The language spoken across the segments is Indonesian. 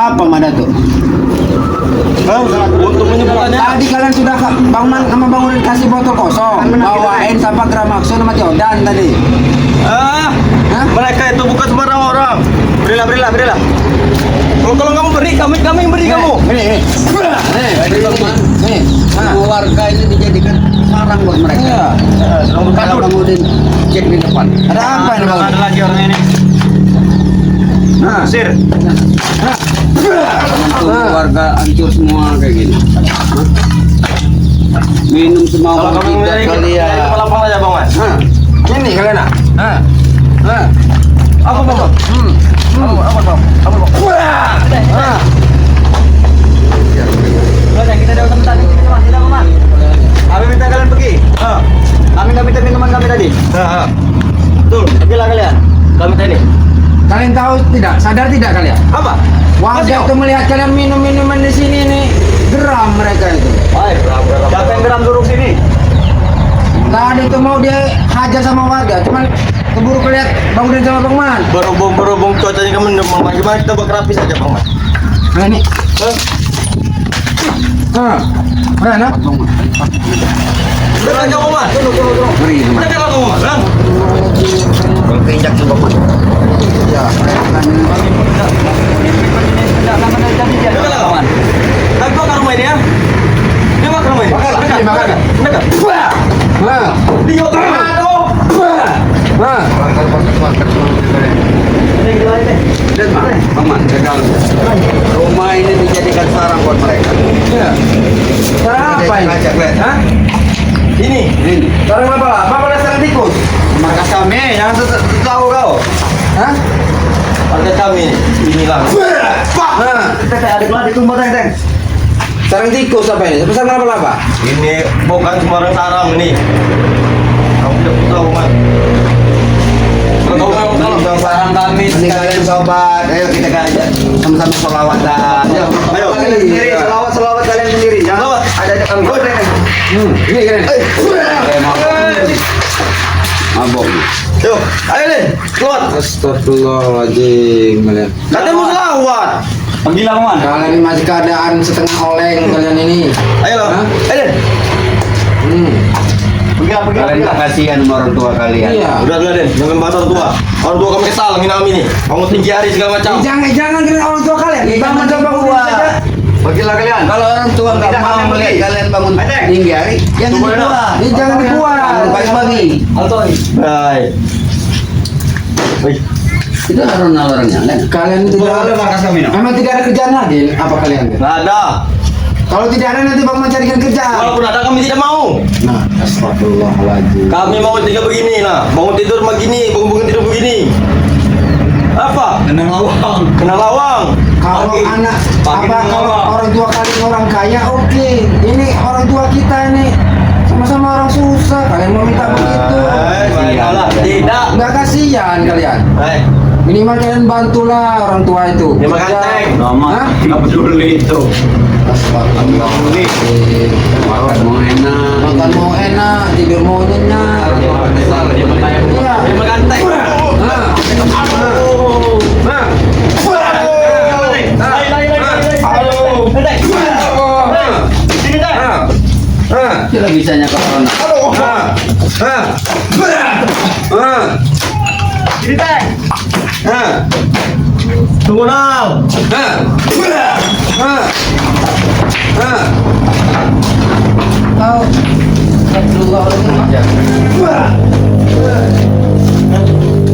Apa mana tuh? Untuk menyebutkannya. Tadi kalian sudah sama Bang Udin kasih botol kosong, bawain sampah Gramaxo sama Jordan tadi. Hah? Mereka itu bukan sembarang orang. Berilah. Kalau kamu beri, kami yang beri kamu. Nih. Semua warga ini dijadikan sarang buat mereka. Kalau Bang Udin cek di depan. Ada apa ini Bang? Ada lagi orang ini. Sir. Warga hancur semua kayak gini. Minum semua Kalau kamu tidak memiliki kalian. lapang aja bang Mas. Ini kalian nak? Apa bang? Apa bang? Kita ada teman tadi, tidak mas. Kami minta kalian pergi. Kami nggak minta minuman kami tadi. Betul, pergilah kalian. Kami tadi. Kalian tahu tidak? Sadar tidak kalian? Apa? Warga itu melihat kalian minum minuman di sini nih, geram mereka itu. Siapa yang geram suruh sini? Tadi itu mau dia hajar sama warga, cuman keburu kelihat Bang Udin sama Bang Man. Berhubung cuacanya kamu mendemang, gimana kita bakar api saja bang Mas? Nah ini. Mana? Udah kamu Mas. Beri itu Udah kamu Mas. Kalau keinjak coba Mas. Ya. Tapi kok ke rumah ini ya? Dia mau ke rumah ini? Dekat. Dia ke rumah itu. Bang Man, gagal. Rumah ini dijadikan sarang buat mereka. Iya. Sarang apa ini? Hah? Ini. Sarang apa? Apa sarang tikus? Markas kami, jangan tahu kau. Hah? Markas kami. Inilah. Kita kayak adik-adik tuh teng. Sarang tikus apa ini? Sarang apa? Ini bukan sembarang sarang ini. Kamu tidak tahu Mas. Kalau sarang kami sekalian sobat, ayo kita aja sama-sama selawat dah. Ayo. Kalian sendiri, selawat kalian sendiri. Jangan Selawat. ada kami. Ini kalian. Mabok. Yuk, ayo deh, keluar. Astagfirullahaladzim kalian. Katanya mau selawat. Pergilah kawan. Kalian ini masih keadaan setengah oleng kalian ini. Ayo loh. Hah? Ayo deh. Pergilah. Kalian tak kasihan sama orang tua kalian. Iya. Udah deh, jangan bahas orang tua. Orang tua kami kesal, ngina kami nih. Bangun tinggi hari segala macam. Jangan kalian orang tua kalian. Bangun coba tua. Pergilah kalian. Kalau orang tua nggak Tidak, mau kalian melihat pergi. kalian bangun Ayo. tinggi hari, jangan Tunggu dibuat. enak. Jangan dibuat. Pagi-pagi. Baik. Wih. Itu orang-orangnya. Kalian tidak Ada markas kami no. memang tidak ada kerjaan lagi. Apa kalian? Nggak ada. Kalau tidak ada nanti bang mencarikan kerjaan. Walaupun ada kami tidak mau. Nah, astagfirullahaladzim. Kami mau tinggal begini nah. Bangun tidur begini, bangun tidur begini. Apa? Kena lawang. Kalau Pagi. anak Pagi apa kena kalau lawang. orang tua kalian orang kaya, oke. Ini orang tua kita ini sama-sama orang susah. Kalian mau minta begitu? Tidak. Nggak kasihan kalian. Minimal kalian bantulah orang tua itu. Ya makan Kerja. teng. Hah? Nggak peduli itu. Astagfirullahaladzim. Makan mau enak, tidur mau nyenyak. Iya. Dia makan teh. Kira bisanya corona. Tunggu nang. Tahu?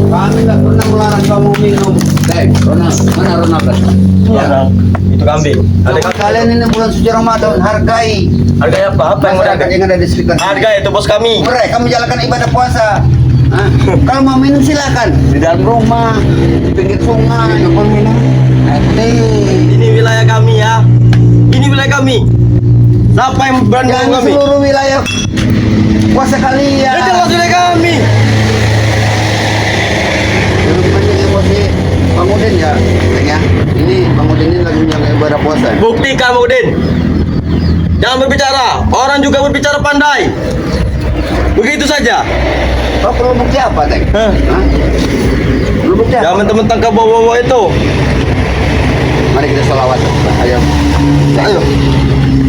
Kami tak pernah melarang kamu minum. Rona, mana Rona kan? Itu kambing. Coba kalian ini bulan suci Ramadan hargai Harganya apa? Apa yang masyarakat yang ada di sekitar. Harga itu bos kami. Mereka menjalankan ibadah puasa. Hah? Kalau mau minum silakan di dalam rumah, di pinggir sungai, mau minum. Nanti Ini wilayah kami ya. Ini wilayah kami. Siapa yang berani jangan ngomong kami? seluruh wilayah puasa kalian. Itu jelas wilayah kami. Rupanya emosi Bang Udin ya, Teng, ya. Ini Bang Udin ini lagi menjaga ibadah puasa. Buktikan Udin. Jangan berbicara. Orang juga berbicara pandai. Begitu saja. Kau perlu bukti apa, Teng? Hah? Hah? Perlu bukti apa? Jangan mentang-mentang ke bawah-bawah itu. Mari kita sholawat. Ayo. Ayo.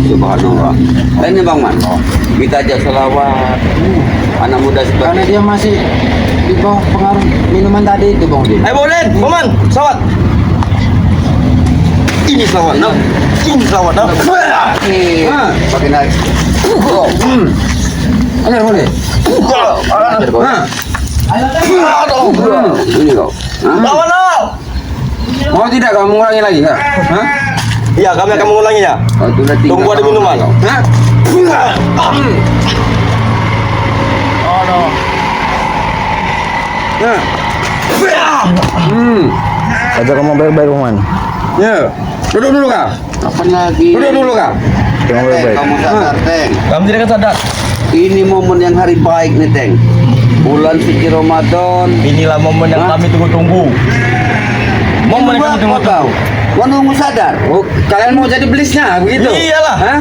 Subhanallah. Ini Bang Man. Kita aja sholawat. Anak muda Karena seperti dia masih di bawah pengaruh minuman tadi itu Bang Udin. Ayo Bang Udin, Maman, sawat. Ini sawat, nah. Ini sawat, nah. pakai naik. Ayo boleh. Ajar kau. Ini kau. Lawan dong. Mau tidak kamu mengulangi lagi kak? Hah? Iya, kami akan mengulanginya. Kau sudah tinggal Tunggu ada sama minuman. kau. Hah? Aja kamu baik-baik Roman. Ya. Duduk dulu kak. Kapan lagi? Duduk dulu kak. Kamu Teng, baik-baik. kamu sadar, Teng. Kami tidak akan sadar. Ini momen yang hari baik nih, Teng. Bulan suci Ramadan. Inilah momen yang Hah? kami tunggu-tunggu. Momen yang kami Apa tunggu-tunggu. kau? Kau nunggu sadar? Oh, kalian mau jadi belisnya begitu? Iyalah. Hah?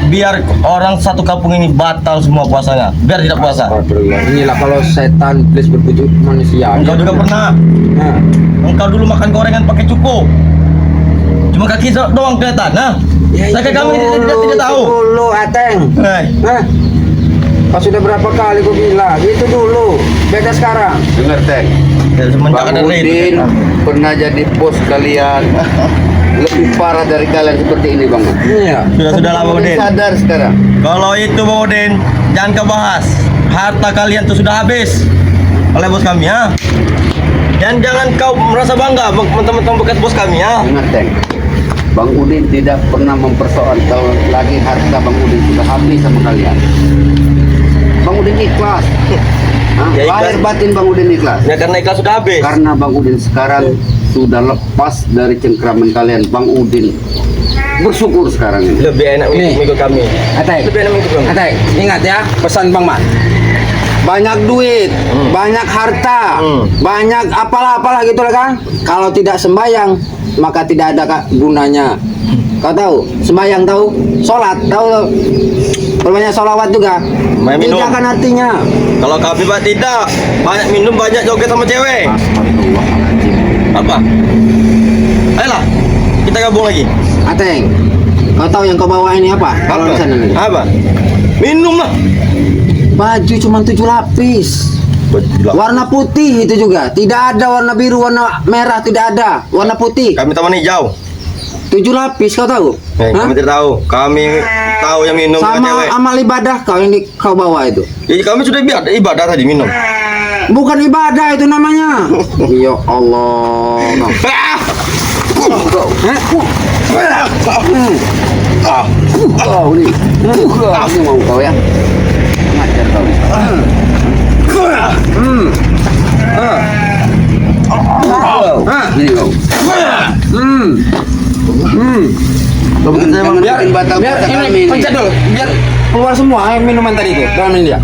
Biar orang satu kampung ini batal semua puasanya. Biar tidak puasa. Inilah kalau setan iblis berwujud manusia. Engkau juga pernah. Nah. Engkau dulu makan gorengan pakai cuko. Cuma kaki doang kelihatan, nah. Saya kami tidak tahu. Dulu Ateng. Hei, Hah? Kau sudah berapa kali kau bilang? Itu dulu. Beda sekarang. Dengar, Teng. dari semenjak Bang ada Udin Rin. pernah jadi bos kalian. Lebih parah dari kalian seperti ini, Bang. Iya. Sudah lama Bang Udin. sadar sekarang. Kalau itu Bang Udin, jangan kau bahas. Harta kalian tuh sudah habis oleh bos kami, ya. Dan jangan kau merasa bangga teman-teman bekas bos kami, ya. Ingat, Teng. Bang Udin tidak pernah mempersoalkan lagi harta Bang Udin sudah habis sama kalian. Bang Udin ikhlas. Hah? Ya, ikhlas. Lahir batin Bang Udin ikhlas. Ya karena ikhlas sudah habis. Karena Bang Udin sekarang sudah lepas dari cengkraman kalian. Bang Udin bersyukur sekarang ini. Lebih enak Nih. mengikut kami. Ateng. Lebih enak mengikut kami. Ateng, ingat ya pesan Bang Man. Banyak duit, banyak harta, banyak apalah-apalah gitu lah kan. Kalau tidak sembayang, maka tidak ada gunanya. Kau tahu, sembayang tahu, sholat tahu, banyak sholawat juga. Banyak minum. Tidak kan artinya. Kalau kami Pak tidak banyak minum, banyak joget sama cewek. Astagfirullahaladzim. Apa? Ayolah, kita gabung lagi. Ateng, kau tahu yang kau bawa ini apa? Kalau di sana nih. Apa? Minum lah. Baju cuma 7 lapis. Warna putih itu juga. Tidak ada warna biru, warna merah, tidak ada. Warna putih. Kami taman hijau. 7 lapis kau tahu? Hah? Kami tidak tahu. Kami tahu yang minum sama cewek. Sama amal ibadah kau yang kau bawa itu. Ya, kami sudah ibadah tadi minum. Bukan ibadah itu namanya. Ya Allah. Kau ini. Ini mau kau ya. Ngajar kau. Ini kau. Jangan bikin batal-batal Biar kami ini ini. pencet dulu, biar keluar semua minuman tadi itu. Dalam ini dia.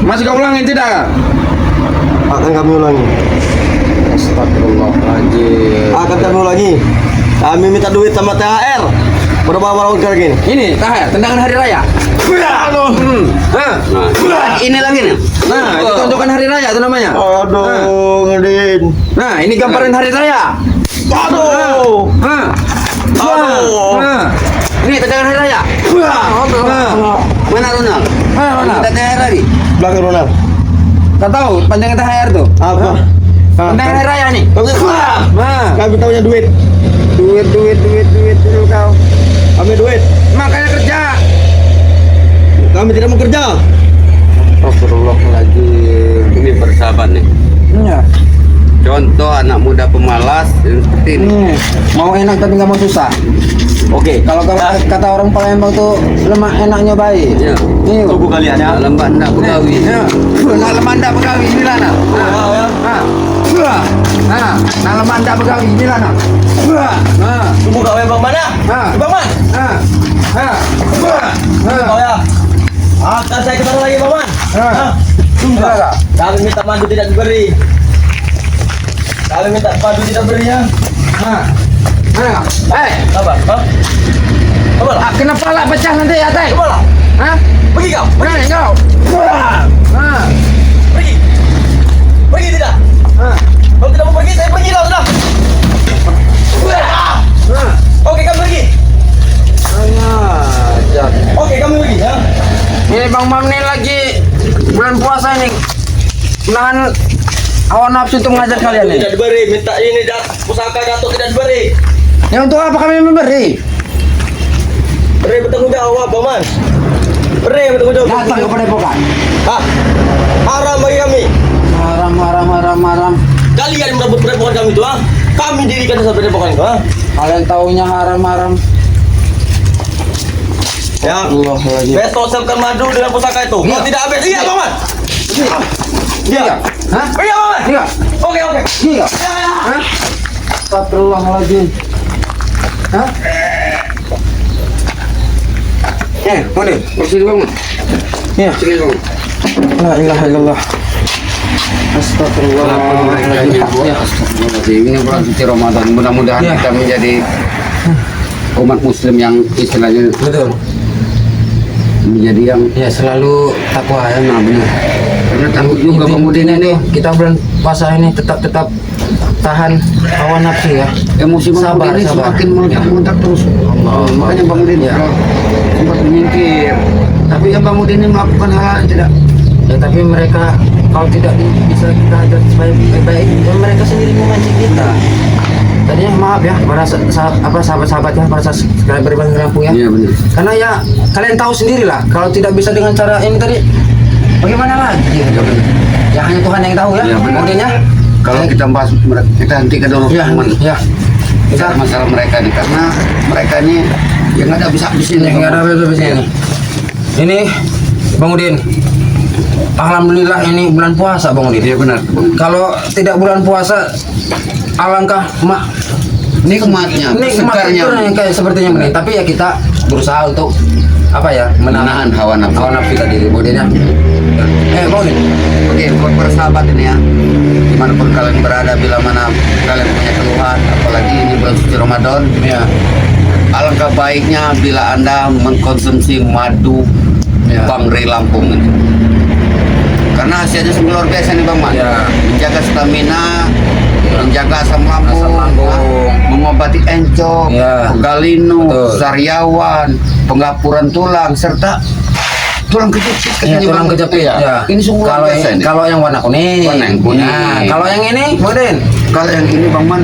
Masih kau ulangin tidak? Akan kami ulangi. Astagfirullahaladzim. Akan kami ulangi. Kami minta duit sama THR. Berapa malam gini? Ini THR, tendangan hari raya. Aduh. Nah, ini lagi nih. Nah, itu tonjokan hari raya itu namanya. Aduh, Ngedin. Nah, ini gambaran hari raya. Aduh. Nah, Aduh. ini tendangan hari raya. Mana Ronald? Mana? Kita THR lagi. Belakang Ronald. Kau tahu panjangan THR tuh? Apa? Tendangan hari raya nih. Nah, Kami tahunya duit. duit dulu kau. Kami duit. Makanya kerja. Kami tidak mau kerja. Astagfirullahaladzim. Ini persahabat nih. Iya. Contoh anak muda pemalas yang seperti ini. Mau enak tapi nggak mau susah. Oke. Kalau kata orang Palembang tuh lemah enaknya baik. Ya. Iya. Tunggu kalian ya. Dalam banda begawi. Iya. Nah, lemanda begawi ini lah nak. Wow, ya. Nah, lemanda begawi ini lah nak. Nah, Tunggu kau yang bang mana? Hah? Bang Man. Tunggu kau ya. Akan saya kesana lagi bang Man. Hah? Tunggu. Enggak. Kami minta madu tidak diberi. Kami minta madu tidak berinya. Eh, Apa? Hah? Apa lah? kenapa lah pecah nanti ya teh? Apa lah? Hah? Pergi kau. Berani kau. Ah. Pergi. Pergi tidak. Kalau tidak mau pergi, saya pergi lah sudah. Oke, kamu pergi. Aja. Oke, kamu pergi ya. Ini Bang Mam nih lagi bulan puasa ini. Menahan hawa nafsu untuk mengajar kalian nih. Tidak diberi, minta ini dah pusaka Datuk tidak diberi. Ya untuk apa kami memberi? Beri bertanggung jawab, Paman. Beri bertanggung jawab. Datang kepada pokan. Hah? Haram bagi kami. Haram. Kalian merebut padepokan kami itu, ha? Kami dirikan dasar padepokan itu, ha? Kalian taunya haram. Ya. Astagfirullahaladzim. Besok siapkan madu dengan pusaka itu. Kalau tidak habis, iya, Paman. Iya. Hah? Iya, Paman. Iya. Oke. Iya. Ya. Hah? Astagfirullahaladzim. Hah? Mana? Bersih Bang. Ya. Sini Bang. La ilaha illallah. Astagfirullahaladzim. Ya. Ini bulan suci Ramadan. Mudah-mudahan Ya. kita menjadi umat Muslim yang istilahnya Betul. menjadi yang Ya selalu takwa ya. nah, benar. Karena takut juga Bang Udin ini Kita bulan puasa ini tetap tahan hawa nafsu ya. emosi Bang Sabar, Udin ini sabar. semakin meledak terus. Makanya Bang Udin Ya. sempat menyingkir. Tapi yang Bang Udin ini melakukan hal yang tidak. Ya tapi mereka kalau tidak bisa kita ajar baik-baik, ya mereka sendiri memancing kita. Tadinya maaf ya para sahabat-sahabat ya, para subscriber Bang Rampung ya. Iya benar. Karena ya kalian tahu sendiri lah kalau tidak bisa dengan cara ini tadi bagaimana lagi? Ya hanya Tuhan yang tahu ya. Iya, benar. Kemudian ya. Kalau kita bahas kita hentikan dulu Ya, teman. ya. Kita masalah mereka nih karena mereka ini yang nggak ada habis-habisnya. Ini ada habis-habisnya ini. Ini Bang Udin. Alhamdulillah ini bulan puasa Bang Udin. Iya benar. Kalau tidak bulan puasa alangkah Nikmatnya, segarnya. yang kayak sepertinya ini. Tapi ya kita berusaha untuk apa ya Menahan hawa nafsu. hawa nafsu tadi kemudian ya. Bang Udin. Oke, buat para sahabat ini ya, dimanapun kalian berada, bila mana kalian punya keluhan, apalagi ini bulan suci Ramadan, Ya. alangkah baiknya bila Anda mengkonsumsi madu Ya. Bang Rey Lampung ini. Karena hasilnya sungguh luar biasa nih Bang Man. Ya. Menjaga stamina, menjaga asam lambung, Asam lambung. mengobati encok, Ya. galinu, Betul. sariawan, penggapuran tulang, serta tulang kejepit. Ya, tulang kejepit ya. Ini sungguh luar kalau biasa ini. kalau yang warna kuning. Warna yang kuning. Ya, kalau yang ini, Bang Udin. Kalau yang ini Bang Man,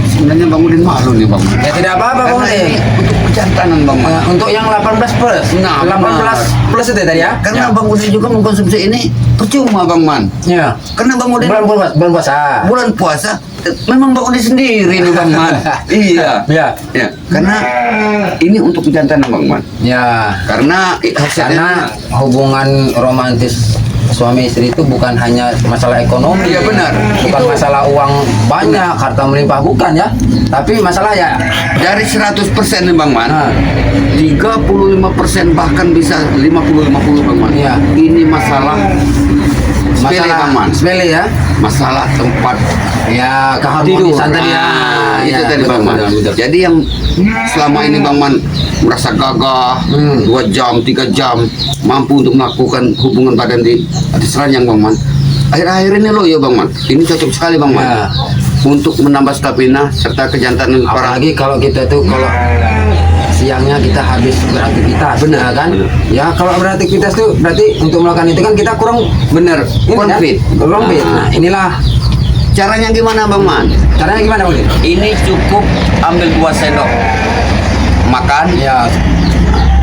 sebenarnya Bang Udin malu nih Bang Man. Ya tidak apa-apa Bang Karena Udin. ini untuk kejantanan Bang Man. Untuk yang 18 plus. Nah, 18 plus itu tadi ya. Karena Ya. Bang Udin juga mengkonsumsi ini percuma Bang Man. Ya. Karena Bang Udin Bulan puasa. bulan puasa memang Bang Udin sendiri nih Bang Man. Iya. Ya. Ya, karena ini untuk kejantanan Bang Man. Ya. Karena Karena hasilnya hubungan romantis suami istri itu bukan hanya masalah ekonomi. Iya, benar. Bukan Itu- masalah uang banyak, harta melimpah bukan ya. Tapi masalah ya. dari 100% nih Bang Man. Nah. 35% bahkan bisa 50-50 Bang Man. Iya. Ini masalah sepele Masalah Bang Man. sepele ya. Masalah tempat Ya keharmonisan tadi ya. Nah, itu Ya, tadi betul, Bang Man. betul. Jadi yang selama ini Bang Man merasa gagah 2 jam, 3 jam mampu untuk melakukan hubungan badan di atas ranjang Bang Man. Akhir-akhir ini loh ya Bang Man. Ini cocok sekali Bang Man. Ya. Untuk menambah stamina serta kejantanan para Apalagi kalau kita tuh kalau siangnya kita habis beraktivitas, Benar, ya kan? benar. Ya kalau beraktivitas tuh berarti untuk melakukan itu kan kita kurang bener ini kan? fit. Kurang fit. Nah, inilah Caranya gimana Bang Man? caranya gimana Bang? Ini cukup ambil 2 sendok makan. Ya,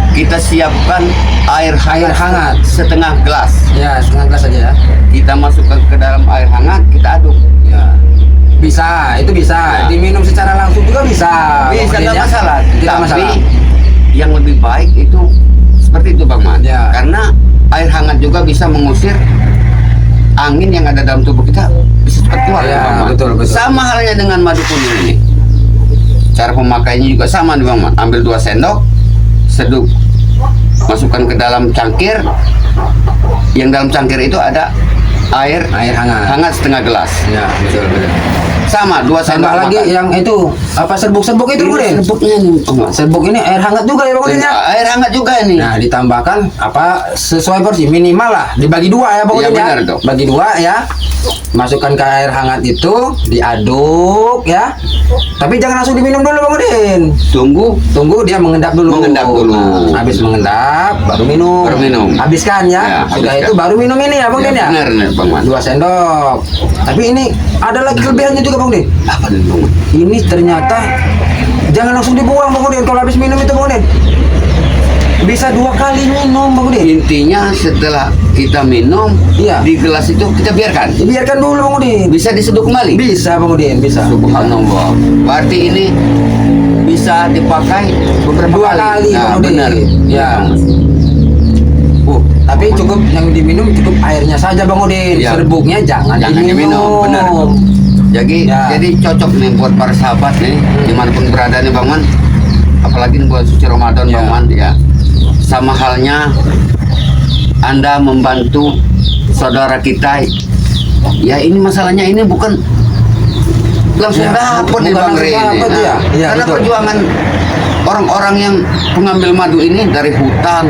Kita siapkan air hangat. setengah gelas. ya setengah gelas saja ya. Kita masukkan ke dalam air hangat, kita aduk. Ya. Bisa, itu bisa. Ya. Diminum secara langsung juga bisa. Bisa Bang Udin, nggak ya. masalah. Tidak Tapi masalah. yang lebih baik itu seperti itu Bang Man. Ya. Karena air hangat juga bisa mengusir angin yang ada dalam tubuh kita bisa cepat keluar Ya, Bang Man. betul, betul. Sama halnya dengan madu kuning ini. Cara pemakaiannya juga sama nih Bang Man. Ambil 2 sendok, seduh, masukkan ke dalam cangkir. Yang dalam cangkir itu ada air Air hangat. setengah gelas. Ya, betul betul. Sama 2 sendok Tambah lagi makan. yang itu apa serbuk-serbuk itu Bang Udin. Serbuknya nih Bang Man. Serbuk ini air hangat juga ya Bang Udin ya. Air hangat juga ini. Nah, ditambahkan apa sesuai porsi minimal lah, dibagi 2 ya Bang Iya, Udin ya. benar tuh. Bagi 2 ya. Masukkan ke air hangat itu, diaduk ya. Tapi jangan langsung diminum dulu Bang Udin. Tunggu dia mengendap dulu. Mengendap dulu. Nah, habis mengendap baru minum. Baru minum. Habiskan ya. Ya, Sudah habiskan. itu baru minum ini ya Bang Udin ya. Benar nih Bang Man. 2 sendok. Tapi ini ada lagi kelebihannya juga Bang Udin. Apa nih Bang Man? Ini ternyata jangan langsung dibuang Bang Udin kalau habis minum itu Bang Udin. Bisa 2 kali minum Bang Udin. Intinya setelah kita minum, Iya. di gelas itu kita biarkan. Dibiarkan dulu Bang Udin. Bisa diseduh kembali. Bisa Bang Udin, bisa. Subhanallah. Berarti ini bisa dipakai beberapa 2 kali Nah, Bang Udin. benar. Ya. Tapi cukup yang diminum cukup airnya saja Bang Udin. Iya. Serbuknya jangan diminum. Benar. Ya. Jadi cocok nih buat para sahabat nih, dimanapun berada nih Bang Man. Apalagi nih buat suci Ramadan Ya. Bang Man, ya. Sama halnya Anda membantu saudara kita. Ya ini masalahnya ini bukan langsung Ya, dapat bukan nih Bang langsung Rey ini. dapat, ya. Ya, Karena betul. perjuangan orang-orang yang pengambil madu ini dari hutan,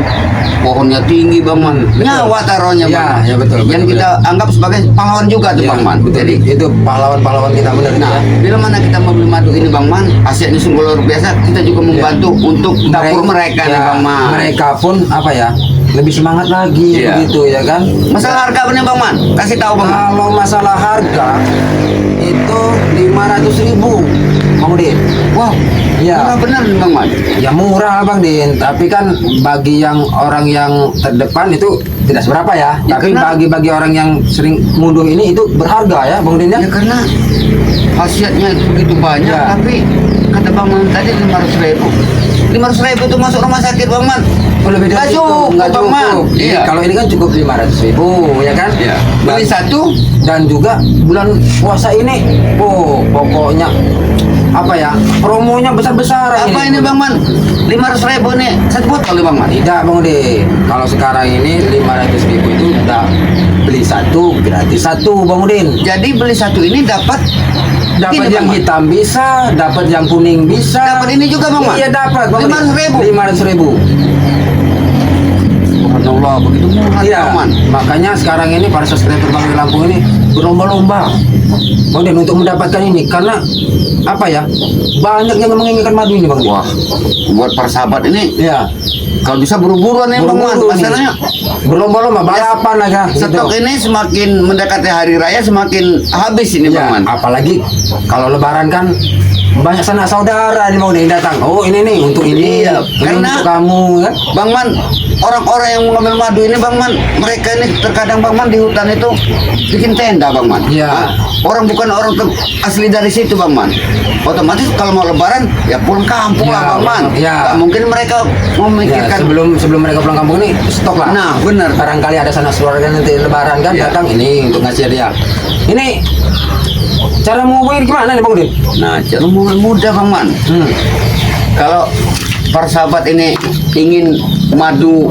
pohonnya tinggi Bang Man, nyawa taruhnya Ya, Bang Man. ya, betul, Yang betul, kita anggap sebagai pahlawan juga tuh Ya, Bang Man. betul. Jadi itu pahlawan-pahlawan kita benar nah, ya. bila mana kita membeli madu ini Bang Man, hasilnya sungguh luar biasa. Kita juga membantu untuk dapur mereka nih ya, Bang Man. Mereka pun apa ya? Lebih semangat lagi Iya. begitu ya kan. Masalah harga bener Bang Man, kasih tahu Bang Man. Kalau masalah harga itu 500.000 Bang Udin. Wow, Ya. murah bener nih Bang Man. Ya murah Bang Din, tapi kan bagi yang orang yang terdepan itu tidak seberapa ya. Ya, Tapi karena- bagi orang yang sering ngunduh ini itu berharga ya Bang Din ya. Ya karena khasiatnya itu begitu banyak, Ya. tapi kata Bang Man tadi 500.000. 500.000 itu masuk rumah sakit Bang Man. Oh, lebih Nggak dari itu, cukup, nggak Bang Man. cukup. Iya. Kalau ini kan cukup 500.000 ya kan. Ya. Beli Dan- satu, dan juga bulan puasa ini, oh pokoknya apa ya, promonya besar-besaran apa ini Bang Man? 500.000 nih satu botol nih Bang Man. Tidak Bang Udin, kalau sekarang ini 500.000 itu udah beli satu gratis satu Bang Udin. Jadi beli satu ini dapat Dapat ini, yang Bang Man. hitam bisa, dapat yang kuning bisa. Dapat ini juga Bang Man. Iya dapat Bang Udin. 500.000. 500.000. Subhanallah, begitu murah Iya, Bang Man. makanya sekarang ini para subscriber Bang di Lampung ini berlomba-lomba Bang Udin untuk mendapatkan ini karena apa ya, banyak yang menginginkan madu ini Bang Udin. Wah, buat para sahabat ini Iya. kalau bisa buru-buruan nih Bang Man. Buru-buru nih. Masalahnya berlomba-lomba balapan aja stok ini semakin mendekati hari raya semakin habis ini ya, Bang Man. apalagi kalau lebaran kan banyak sanak saudara nih mau nih datang. Oh ini nih untuk ini, Iya, ini karena- untuk kamu kan. Bang Man, orang-orang yang mengambil madu ini Bang Man, mereka ini terkadang Bang Man di hutan itu bikin tenda Bang Man. Iya. Hah? Orang bukan orang asli dari situ Bang Man. Otomatis kalau mau lebaran ya pulang kampung Iya, lah Bang Man. iya. Nggak mungkin mereka Ya, memikirkan. sebelum mereka pulang kampung ini stok lah. Nah, benar. Barangkali ada sanak saudara nanti lebaran kan Iya. datang ini untuk ngasih dia. Ini cara menghubungi gimana nih Bang Udin? Nah, cara mudah Bang Man. Kalau para sahabat ini ingin madu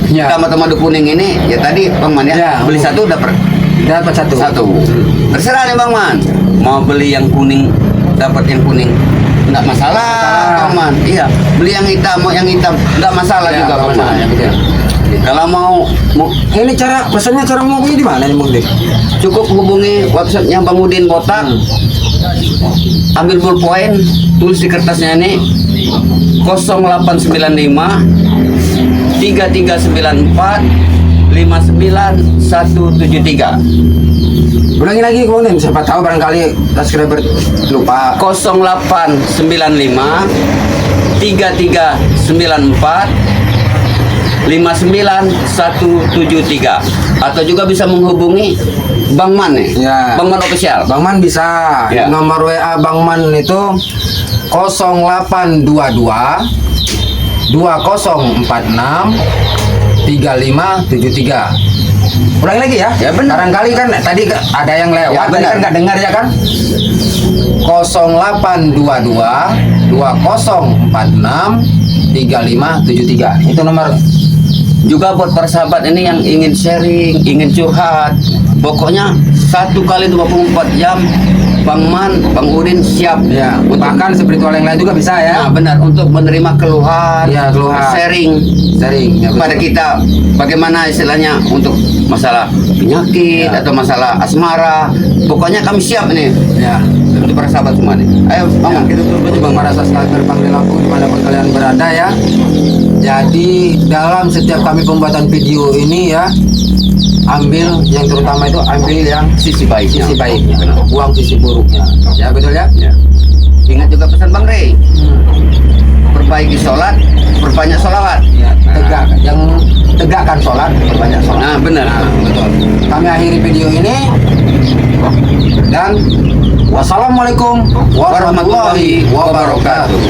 Ya. hitam atau madu kuning ini, ya tadi Bang Man ya, Ya. beli satu dapat Dapat satu. satu. Terserah nih Bang Man, mau beli yang kuning dapat yang kuning, nggak masalah Bang Man. Iya, beli yang hitam mau yang hitam nggak masalah Ya, juga nggak Bang masalah, Man. ya, betul. Kalau mau Ini cara pesannya, cara menghubungi di mana nih Bang Udin? cukup hubungi websitenya Bang Udin Botak. Ambil pulpen, tulis di kertasnya ini 0895 3394 59173. Ulangi lagi Bang Udin, siapa tahu barangkali subscriber lupa. 0895 3394 59173 atau juga bisa menghubungi Bang Man nih, Ya. Bang Man official. Bang Man bisa. Ya. Nomor WA Bang Man itu 0822 2046 3573. Ulangi lagi ya. Ya, benar. Barangkali kan tadi ada yang lewat, Ya, tadi benar. kan nggak dengar ya kan. 0822 2046 3573. Itu nomor. Juga buat para sahabat ini yang ingin sharing, ingin curhat, pokoknya 1 kali 24 jam Bang Man, Bang Udin siap Ya, untuk bahkan spiritual yang lain juga bisa ya. Nah, benar untuk menerima keluhan, Ya, keluhan. sharing Sering ya, kepada betul. kita bagaimana istilahnya untuk masalah penyakit Ya. atau masalah asmara. Pokoknya kami siap nih Ya. untuk para sahabat semua nih. Ayo Bang Man, kita tutup aja Bang Bang. Marasa selalu terbang di lampu dimanapun kalian berada ya. Jadi dalam setiap kami pembuatan video ini ya, ambil yang terutama itu ambil yang Sisi baiknya. sisi baiknya, Benar. buang sisi buruknya. Ya betul ya. Ya. Ingat juga pesan Bang Rey, perbaiki sholat, perbanyak sholawat. Ya, tegakkan sholat, berbanyak sholat. Nah benar. Betul. Kami akhiri video ini dan wassalamualaikum warahmatullahi wabarakatuh.